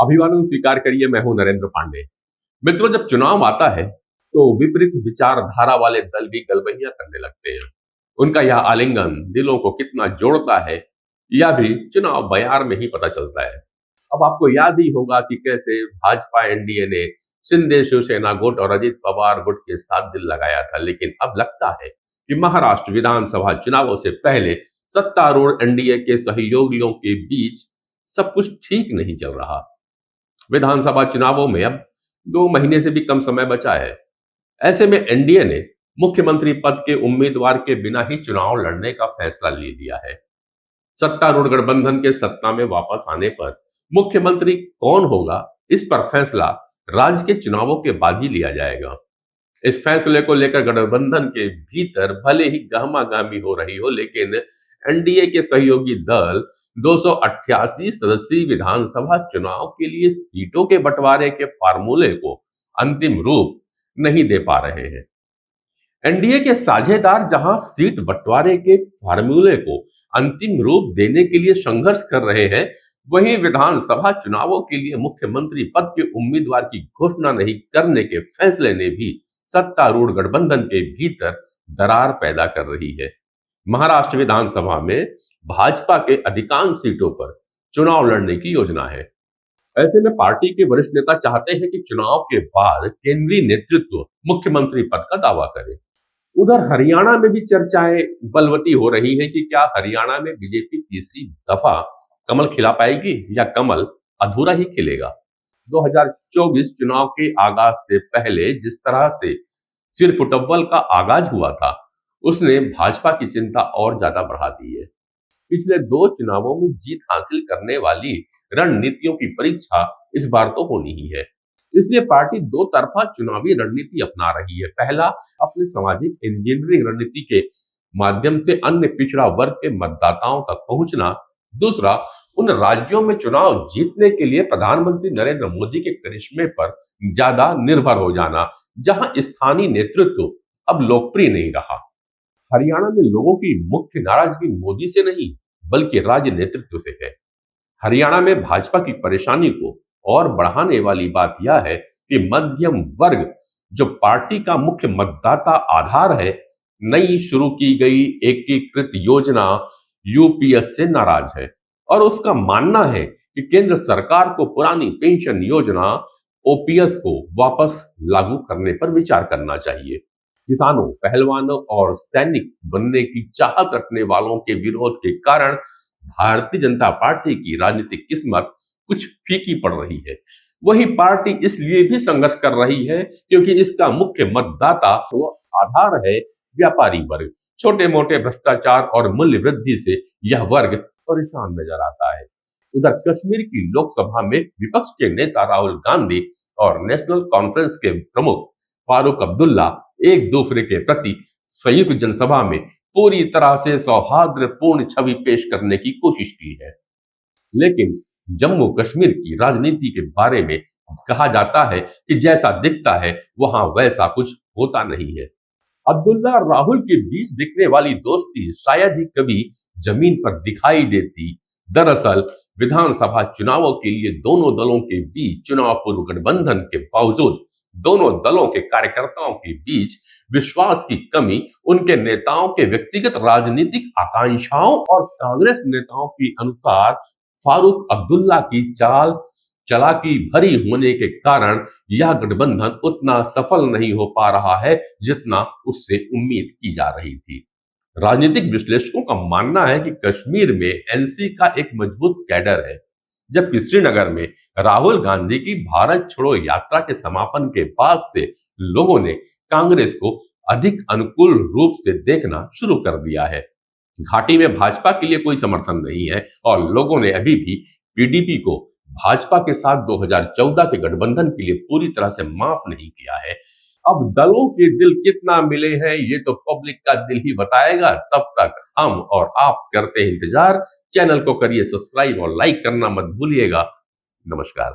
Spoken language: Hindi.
अभिवादन स्वीकार करिए। मैं हूं नरेंद्र पांडे। मित्रों, जब चुनाव आता है तो विपरीत विचारधारा वाले दल भी गलबहियां करने लगते हैं। उनका यह आलिंगन दिलों को कितना जोड़ता है, यह भी चुनाव बयार में ही पता चलता है। अब आपको याद ही होगा कि कैसे भाजपा एनडीए ने शिंदे शिवसेना गुट और अजित पवार गुट के साथ दिल लगाया था, लेकिन अब लगता है कि महाराष्ट्र विधानसभा चुनावों से पहले सत्तारूढ़ एनडीए के सहयोगियों के बीच सब कुछ ठीक नहीं चल रहा। विधानसभा चुनावों में अब 2 महीने से भी कम समय बचा है। ऐसे में एनडीए ने मुख्यमंत्री पद के उम्मीदवार के बिना ही चुनाव लड़ने का फैसला ले लिया है। सत्तारूढ़ गठबंधन के सत्ता में वापस आने पर मुख्यमंत्री कौन होगा, इस पर फैसला राज्य के चुनावों के बाद ही लिया जाएगा। इस फैसले को लेकर गठबंधन के भीतर भले ही गहमागहमी हो रही हो, लेकिन एनडीए के सहयोगी दल 288 सदस्यीय विधानसभा चुनाव के लिए सीटों के बंटवारे के फार्मूले को अंतिम रूप नहीं दे पा रहे हैं। एनडीए के साझेदार जहां सीट बंटवारे के फार्मूले को अंतिम रूप देने के लिए संघर्ष कर रहे हैं, वहीं विधानसभा चुनावों के लिए मुख्यमंत्री पद के उम्मीदवार की घोषणा नहीं करने के फैसले ने भी सत्तारूढ़ गठबंधन के भीतर दरार पैदा कर रही है। महाराष्ट्र विधानसभा में भाजपा के अधिकांश सीटों पर चुनाव लड़ने की योजना है। ऐसे में पार्टी के वरिष्ठ नेता चाहते हैं कि चुनाव के बाद केंद्रीय नेतृत्व मुख्यमंत्री पद का दावा करे। उधर हरियाणा में भी चर्चाएं बलवती हो रही है कि क्या हरियाणा में बीजेपी तीसरी दफा कमल खिला पाएगी या कमल अधूरा ही खिलेगा। 2024 चुनाव के आगाज से पहले जिस तरह से सिर फुटबॉल का आगाज हुआ था, उसने भाजपा की चिंता और ज्यादा बढ़ा दी है। पिछले 2 चुनावों में जीत हासिल करने वाली रणनीतियों की परीक्षा इस बार तो होनी ही है। इसलिए पार्टी 2 तरफा चुनावी रणनीति अपना रही है। पहला, अपने सामाजिक इंजीनियरिंग रणनीति के माध्यम से अन्य पिछड़ा वर्ग के मतदाताओं तक पहुंचना। दूसरा, उन राज्यों में चुनाव जीतने के लिए प्रधानमंत्री नरेंद्र मोदी के करिश्मे पर ज्यादा निर्भर हो जाना, जहां स्थानीय नेतृत्व अब लोकप्रिय नहीं रहा। हरियाणा में लोगों की मुख्य नाराजगी मोदी से नहीं, बल्कि राज्य नेतृत्व से है। हरियाणा में भाजपा की परेशानी को और बढ़ाने वाली बात यह है कि मध्यम वर्ग, जो पार्टी का मुख्य मतदाता आधार है, नई शुरू की गई एकीकृत योजना यूपीएस से नाराज है और उसका मानना है कि केंद्र सरकार को पुरानी पेंशन योजना ओपीएस को वापस लागू करने पर विचार करना चाहिए। किसानों, पहलवानों और सैनिक बनने की चाहत रखने वालों के विरोध के कारण भारतीय जनता पार्टी की राजनीतिक किस्मत कुछ फीकी पड़ रही है। वही पार्टी इसलिए भी संघर्ष कर रही है क्योंकि इसका मुख्य मतदाता वो आधार है व्यापारी वर्ग। छोटे मोटे भ्रष्टाचार और मूल्य वृद्धि से यह वर्ग परेशान नजर आता है। उधर कश्मीर की लोकसभा में विपक्ष के नेता राहुल गांधी और नेशनल कॉन्फ्रेंस के प्रमुख फारूक अब्दुल्ला एक दूसरे के प्रति संयुक्त जनसभा में पूरी तरह से सौहार्दपूर्ण छवि पेश करने की कोशिश की है। लेकिन जम्मू कश्मीर की राजनीति के बारे में कहा जाता है कि जैसा दिखता है वहां वैसा कुछ होता नहीं है। अब्दुल्ला और राहुल के बीच दिखने वाली दोस्ती शायद ही कभी जमीन पर दिखाई देती। दरअसल विधानसभा चुनावों के लिए दोनों दलों के बीच चुनाव पूर्व गठबंधन के बावजूद दोनों दलों के कार्यकर्ताओं के बीच विश्वास की कमी, उनके नेताओं के व्यक्तिगत राजनीतिक आकांक्षाओं और कांग्रेस नेताओं के अनुसार फारूक अब्दुल्ला की चाल चालाकी भरी होने के कारण यह गठबंधन उतना सफल नहीं हो पा रहा है जितना उससे उम्मीद की जा रही थी। राजनीतिक विश्लेषकों का मानना है कि कश्मीर में एनसी का एक मजबूत कैडर है, जबकि श्रीनगर में राहुल गांधी की भारत छोड़ो यात्रा के समापन के बाद से लोगों ने कांग्रेस को अधिक अनुकूल रूप से देखना शुरू कर दिया है। घाटी में भाजपा के लिए कोई समर्थन नहीं है और लोगों ने अभी भी पीडीपी को भाजपा के साथ 2014 के गठबंधन के लिए पूरी तरह से माफ नहीं किया है। अब दलों के दिल कितना मिले हैं ये तो पब्लिक का दिल ही बताएगा। तब तक हम और आप करते हैं इंतजार। चैनल को करिए सब्सक्राइब और लाइक करना मत भूलिएगा। नमस्कार।